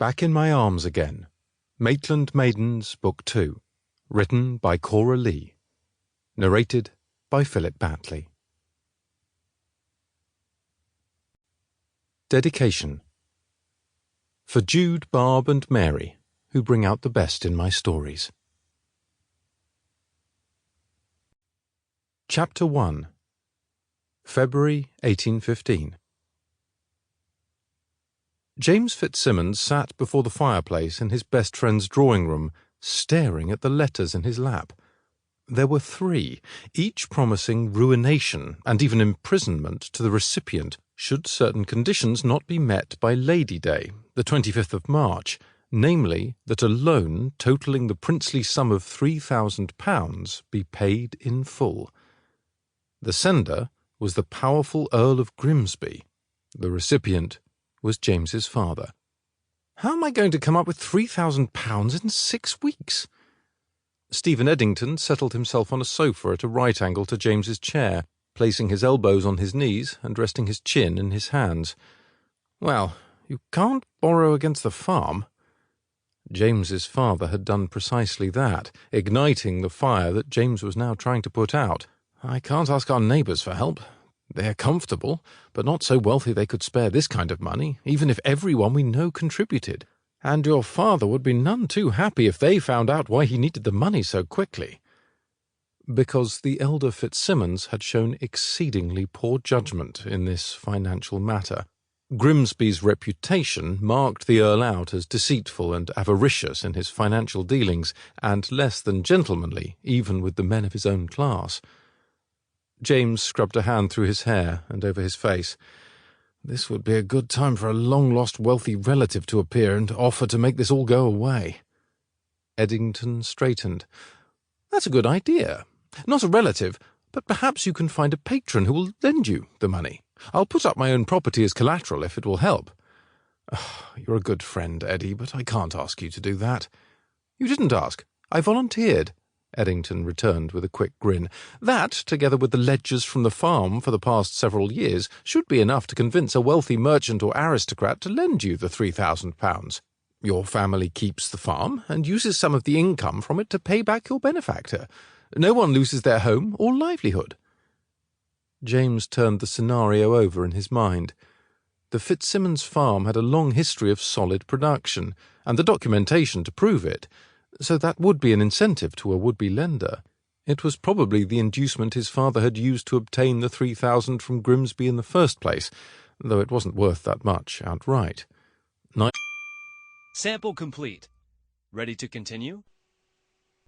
Back in My Arms Again. Maitland Maidens, Book 2. Written by Cora Lee. Narrated by Philip Battley. Dedication. For Jude, Barb and Mary, who bring out the best in my stories. Chapter 1. February 1815. James Fitzsimmons sat before the fireplace in his best friend's drawing-room, staring at the letters in his lap. There were 3, each promising ruination and even imprisonment to the recipient should certain conditions not be met by Lady Day, the 25th of March, namely that a loan totalling the princely sum of £3,000 be paid in full. The sender was the powerful Earl of Grimsby. The recipient was James's father. How am I going to come up with £3,000 in 6 weeks? Stephen Eddington settled himself on a sofa at a right angle to James's chair, placing his elbows on his knees and resting his chin in his hands. Well, you can't borrow against the farm. James's father had done precisely that, igniting the fire that James was now trying to put out. I can't ask our neighbours for help. They're comfortable, but not so wealthy they could spare this kind of money, even if everyone we know contributed. And your father would be none too happy if they found out why he needed the money so quickly. Because the elder Fitzsimmons had shown exceedingly poor judgment in this financial matter. Grimsby's reputation marked the Earl out as deceitful and avaricious in his financial dealings, and less than gentlemanly even with the men of his own class. James scrubbed a hand through his hair and over his face. This would be a good time for a long-lost wealthy relative to appear and offer to make this all go away. Eddington straightened. That's a good idea. Not a relative, but perhaps you can find a patron who will lend you the money. I'll put up my own property as collateral if it will help. Oh, you're a good friend, Eddie, but I can't ask you to do that. You didn't ask. I volunteered. Eddington returned with a quick grin. That, together with the ledgers from the farm for the past several years, should be enough to convince a wealthy merchant or aristocrat to lend you the £3,000. Your family keeps the farm and uses some of the income from it to pay back your benefactor. No one loses their home or livelihood. James turned the scenario over in his mind. The Fitzsimmons farm had a long history of solid production, and the documentation to prove it, so that would be an incentive to a would-be lender. It was probably the inducement his father had used to obtain the £3,000 from Grimsby in the first place, though it wasn't worth that much outright. Sample complete. Ready to continue?